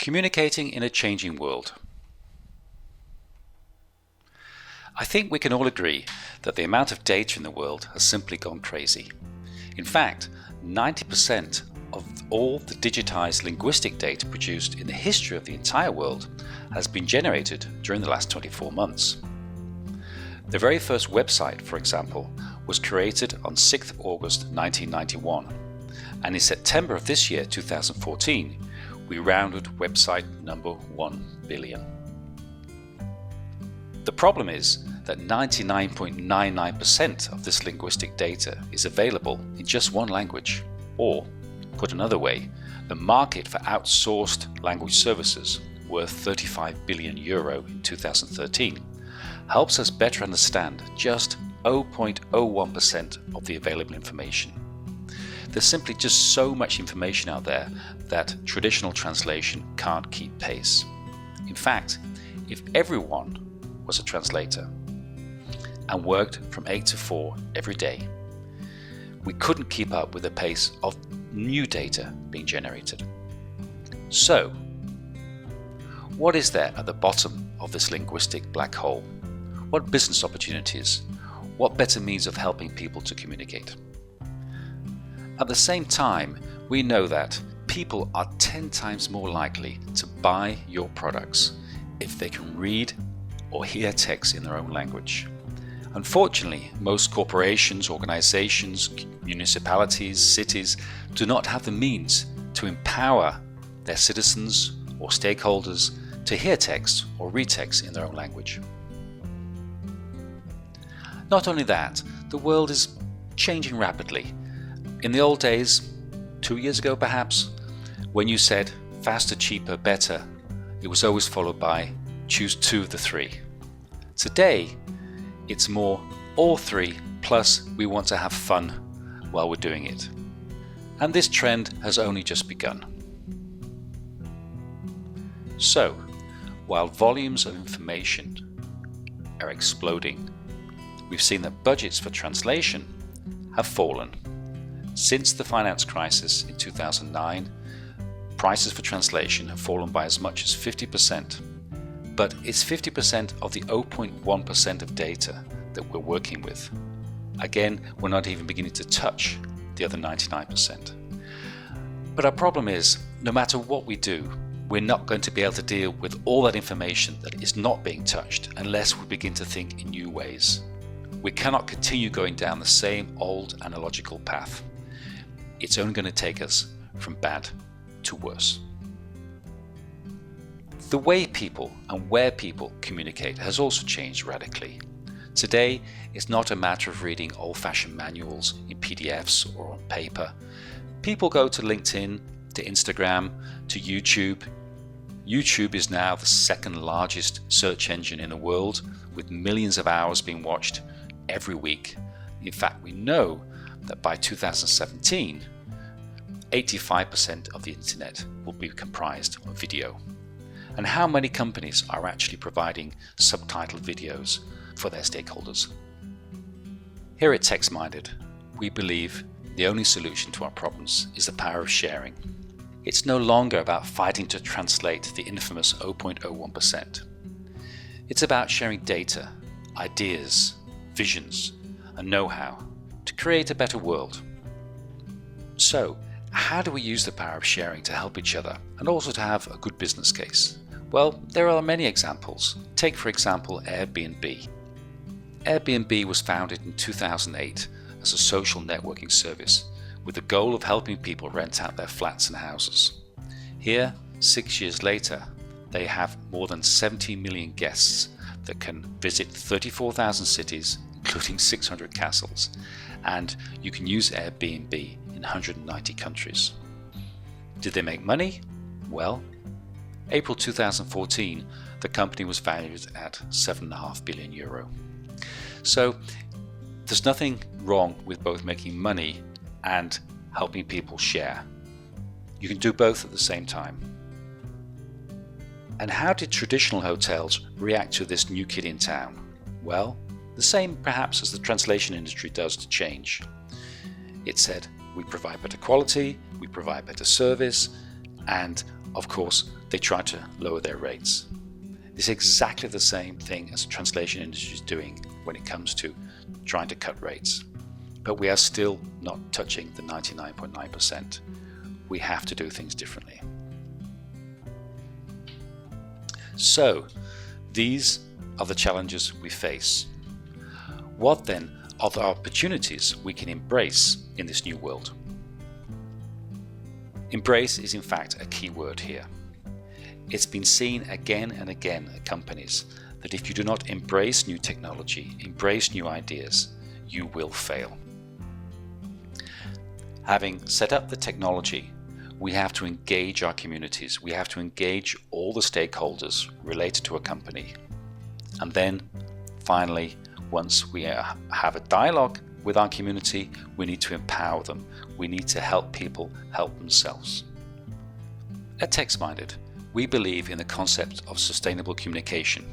Communicating in a changing world. I think we can all agree that the amount of data in the world has simply gone crazy. In fact, 90% of all the digitized linguistic data produced in the history of the entire world has been generated during the last 24 months. The very first website, for example, was created on 6th August 1991, and in September of this year, 2014, we rounded website number 1 billion. The problem is that 99.99% of this linguistic data is available in just one language, or, put another way, the market for outsourced language services, worth 35 billion euro in 2013, helps us better understand just 0.01% of the available information. There's simply just so much information out there that traditional translation can't keep pace. In fact, if everyone was a translator and worked from 8 to 4 every day, we couldn't keep up with the pace of new data being generated. So, what is there at the bottom of this linguistic black hole? What business opportunities? What better means of helping people to communicate? At the same time, we know that people are 10 times more likely to buy your products if they can read or hear text in their own language. Unfortunately, most corporations, organizations, municipalities, cities do not have the means to empower their citizens or stakeholders to hear text or read text in their own language. Not only that, the world is changing rapidly. In the old days, 2 years ago perhaps, when you said faster, cheaper, better, it was always followed by choose 2 of the 3. Today, it's more all 3, plus we want to have fun while we're doing it. And this trend has only just begun. So, while volumes of information are exploding, we've seen that budgets for translation have fallen. Since the finance crisis in 2009, prices for translation have fallen by as much as 50%. But it's 50% of the 0.1% of data that we're working with. Again, we're not even beginning to touch the other 99%. But our problem is, no matter what we do, we're not going to be able to deal with all that information that is not being touched unless we begin to think in new ways. We cannot continue going down the same old analogical path. It's only going to take us from bad to worse. The way people and where people communicate has also changed radically. Today, it's not a matter of reading old-fashioned manuals in PDFs or on paper. People go to LinkedIn, to Instagram, to YouTube. YouTube is now the second largest search engine in the world, with millions of hours being watched every week. In fact, we know that by 2017, 85% of the internet will be comprised of video. And how many companies are actually providing subtitled videos for their stakeholders? Here at TextMinded, we believe the only solution to our problems is the power of sharing. It's no longer about fighting to translate the infamous 0.01%. It's about sharing data, ideas, visions, and know-how to create a better world. So, how do we use the power of sharing to help each other and also to have a good business case? Well, there are many examples. Take for example Airbnb. Airbnb was founded in 2008 as a social networking service with the goal of helping people rent out their flats and houses. Here, 6 years later, they have more than 70 million guests that can visit 34,000 cities, including 600 castles, and you can use Airbnb in 190 countries. Did they make money? Well, April 2014, the company was valued at 7.5 billion euro. So there's nothing wrong with both making money and helping people share. You can do both at the same time. And how did traditional hotels react to this new kid in town? Well, the same perhaps as the translation industry does to change. It said, we provide better quality, we provide better service, and of course, they try to lower their rates. It's exactly the same thing as the translation industry is doing when it comes to trying to cut rates. But we are still not touching the 99.9%. We have to do things differently. So, these are the challenges we face. What then are the opportunities we can embrace in this new world? Embrace is in fact a key word here. It's been seen again and again at companies that if you do not embrace new technology, embrace new ideas, you will fail. Having set up the technology, we have to engage our communities. We have to engage all the stakeholders related to a company. And then, finally, once we have a dialogue with our community, we need to empower them. We need to help people help themselves. At TextMinded, we believe in the concept of sustainable communication.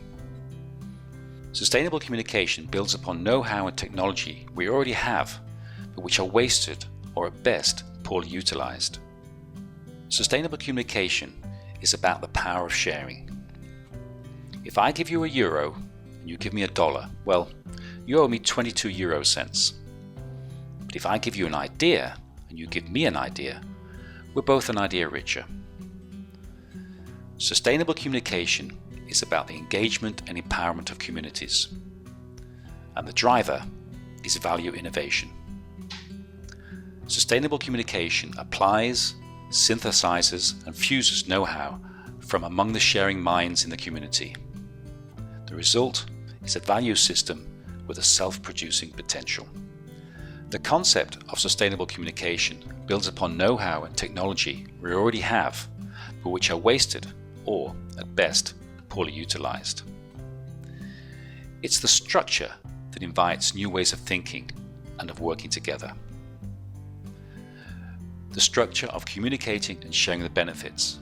Sustainable communication builds upon know-how and technology we already have, but which are wasted or at best poorly utilized. Sustainable communication is about the power of sharing. If I give you €1 and you give me $1, well, you owe me 22 euro cents. But if I give you an idea and you give me an idea, we're both an idea richer. Sustainable communication is about the engagement and empowerment of communities. And the driver is value innovation. Sustainable communication applies, synthesizes, and fuses know-how from among the sharing minds in the community. The result is a value system with a self-producing potential. The concept of sustainable communication builds upon know-how and technology we already have, but which are wasted or, at best, poorly utilized. It's the structure that invites new ways of thinking and of working together. The structure of communicating and sharing the benefits,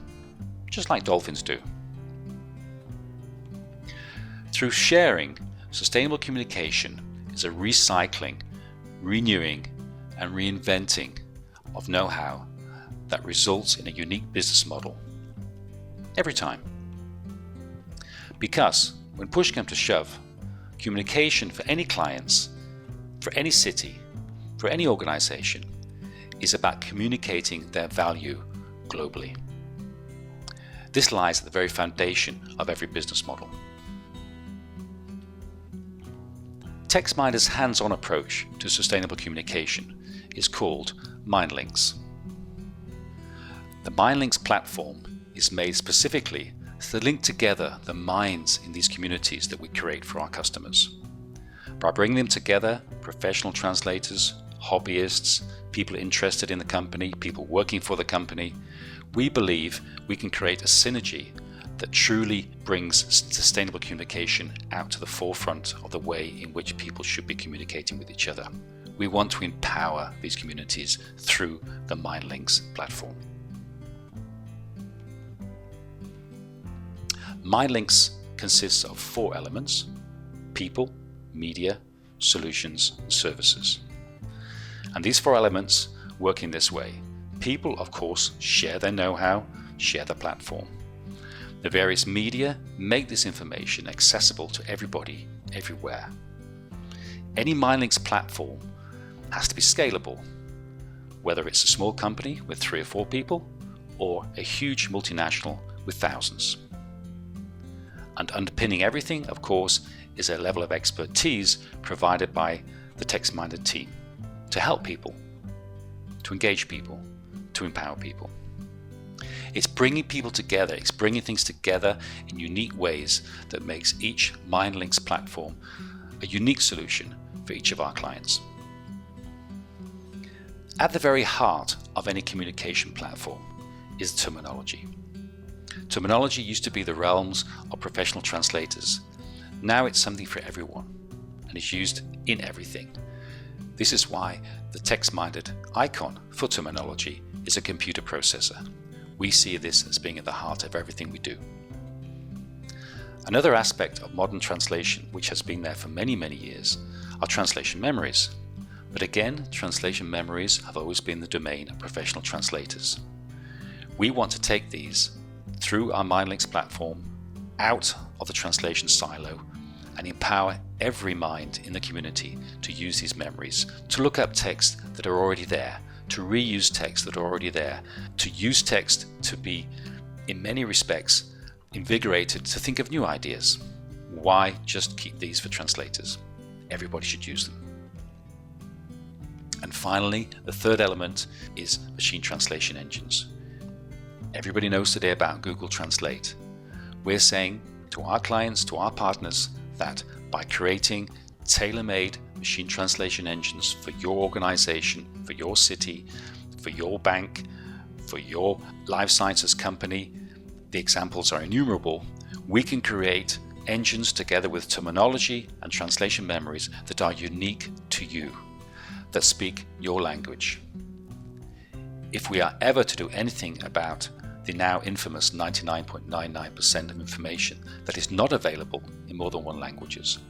just like dolphins do. Through sharing, sustainable communication is a recycling, renewing, and reinventing of know-how that results in a unique business model. Every time. Because when push comes to shove, communication for any clients, for any city, for any organization, is about communicating their value globally. This lies at the very foundation of every business model. TextMinded's hands-on approach to sustainable communication is called MindLinks. The MindLinks platform is made specifically to link together the minds in these communities that we create for our customers. By bringing them together, professional translators, hobbyists, people interested in the company, people working for the company, we believe we can create a synergy that truly brings sustainable communication out to the forefront of the way in which people should be communicating with each other. We want to empower these communities through the MindLinks platform. MindLinks consists of 4 elements: people, media, solutions, and services. And these 4 elements work in this way. People, of course, share their know-how, share the platform. The various media make this information accessible to everybody, everywhere. Any MindLinks platform has to be scalable, whether it's a small company with 3 or 4 people or a huge multinational with thousands. And underpinning everything, of course, is a level of expertise provided by the TextMinded team to help people, to engage people, to empower people. It's bringing people together, it's bringing things together in unique ways that makes each MindLinks platform a unique solution for each of our clients. At the very heart of any communication platform is terminology. Terminology used to be the realms of professional translators. Now it's something for everyone and is used in everything. This is why the TextMinded icon for terminology is a computer processor. We see this as being at the heart of everything we do. Another aspect of modern translation, which has been there for many, many years, are translation memories. But again, translation memories have always been the domain of professional translators. We want to take these through our MindLinks platform out of the translation silo and empower every mind in the community to use these memories, to look up texts that are already there, to reuse texts that are already there, to use text to be, in many respects, invigorated to think of new ideas. Why just keep these for translators? Everybody should use them. And finally, the third element is machine translation engines. Everybody knows today about Google Translate. We're saying to our clients, to our partners, that by creating tailor-made machine translation engines for your organization, for your city, for your bank, for your life sciences company, the examples are innumerable, we can create engines together with terminology and translation memories that are unique to you, that speak your language. If we are ever to do anything about the now infamous 99.99% of information that is not available in more than one languages,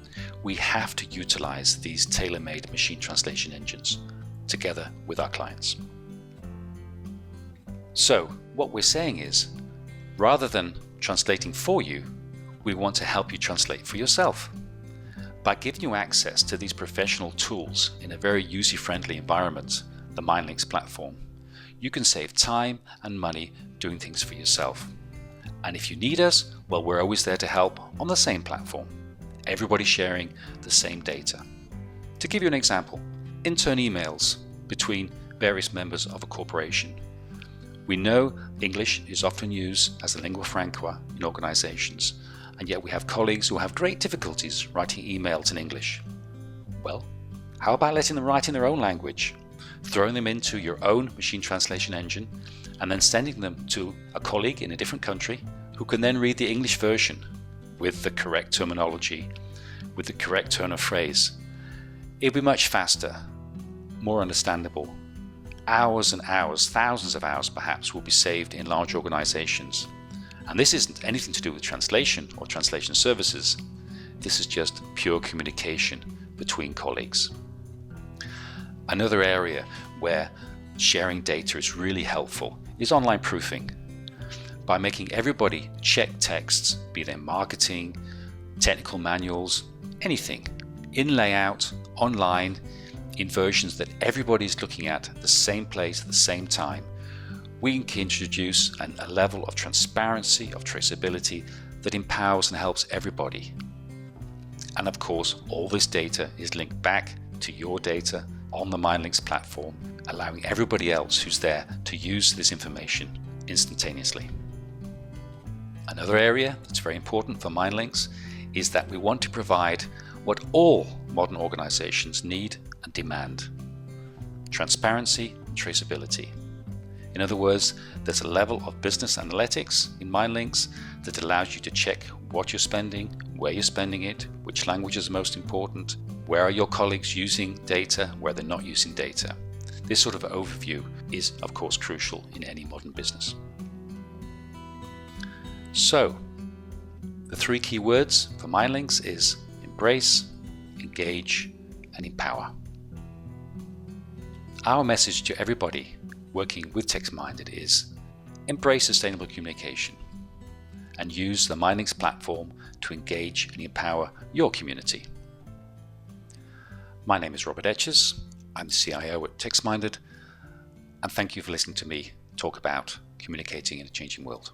we have to utilize these tailor-made machine translation engines together with our clients. So what we're saying is, rather than translating for you, we want to help you translate for yourself. By giving you access to these professional tools in a very user-friendly environment, the MindLinks platform, you can save time and money doing things for yourself. And if you need us, well, we're always there to help on the same platform. Everybody sharing the same data. To give you an example, intern emails between various members of a corporation. We know English is often used as a lingua franca in organizations, and yet we have colleagues who have great difficulties writing emails in English. Well, how about letting them write in their own language, throwing them into your own machine translation engine, and then sending them to a colleague in a different country who can then read the English version with the correct terminology, with the correct turn of phrase. It'd be much faster, more understandable. Hours and hours, thousands of hours perhaps, will be saved in large organizations. And this isn't anything to do with translation or translation services. This is just pure communication between colleagues. Another area where sharing data is really helpful is online proofing. By making everybody check texts, be they marketing, technical manuals, anything, in layout, online, in versions that everybody's looking at the same place at the same time, we can introduce a level of transparency, of traceability that empowers and helps everybody. And of course, all this data is linked back to your data on the MindLinks platform, allowing everybody else who's there to use this information instantaneously. Another area that's very important for MindLinks is that we want to provide what all modern organizations need and demand: transparency and traceability. In other words, there's a level of business analytics in MindLinks that allows you to check what you're spending, where you're spending it, which language is most important, where are your colleagues using data, where they're not using data. This sort of overview is, of course, crucial in any modern business. So, the three key words for MindLinks is embrace, engage, and empower. Our message to everybody working with TextMinded is embrace sustainable communication and use the MindLinks platform to engage and empower your community. My name is Robert Etches. I'm the CIO at TextMinded, and thank you for listening to me talk about communicating in a changing world.